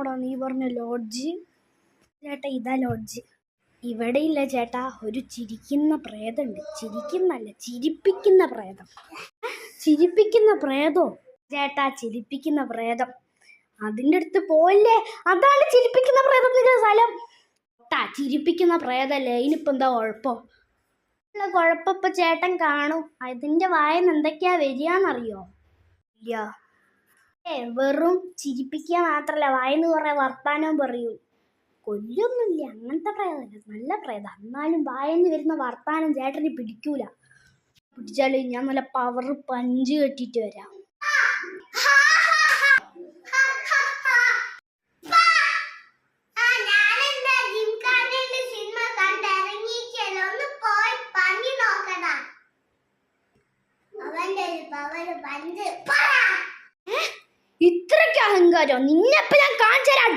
ഇതാണോടാ നീ പറഞ്ഞ ലോഡ്ജ്? ചേട്ടാ ഇതാ ലോഡ്ജ്. ഇവിടെ ഇല്ല ചേട്ടാ, ഒരു ചിരിക്കുന്ന പ്രേതമുണ്ട്. ചിരിക്കുന്നല്ല, ചിരിപ്പിക്കുന്ന പ്രേതം. ചിരിപ്പിക്കുന്ന പ്രേതോ? ചേട്ടാ ചിരിപ്പിക്കുന്ന പ്രേതം. അതിൻ്റെ അടുത്ത് പോയില്ലേ, അതാണ് ചിരിപ്പിക്കുന്ന പ്രേതത്തിന്റെ സ്ഥലം. ചിരിപ്പിക്കുന്ന പ്രേതല്ലേ, ഇനിയിപ്പോൾ എന്താ കുഴപ്പം? കുഴപ്പം ഇപ്പം ചേട്ടൻ കാണും. അതിൻ്റെ വായന്ന് എന്തൊക്കെയാ വരികയെന്നറിയോ? ഇല്ല. വെറും ചിരിപ്പിക്കുക മാത്രല്ല, വായന്ന് കുറേ വർത്താനവും പറയും. കൊല്ലൊന്നുമില്ല, അങ്ങനത്തെ പ്രേതമല്ല, നല്ല പ്രേതം. എന്നാലും വായന്ന് വരുന്ന വർത്താനം ചേട്ടന് പിടിക്കൂല. പിടിച്ചാലും ഞാൻ നല്ല പവർ പഞ്ച് കെട്ടിയിട്ട് വരാം. ഇത്രയ്ക്ക് അഹങ്കാരം നിന്നെപ്പോ ഞാൻ കാണിച്ചു തരാം.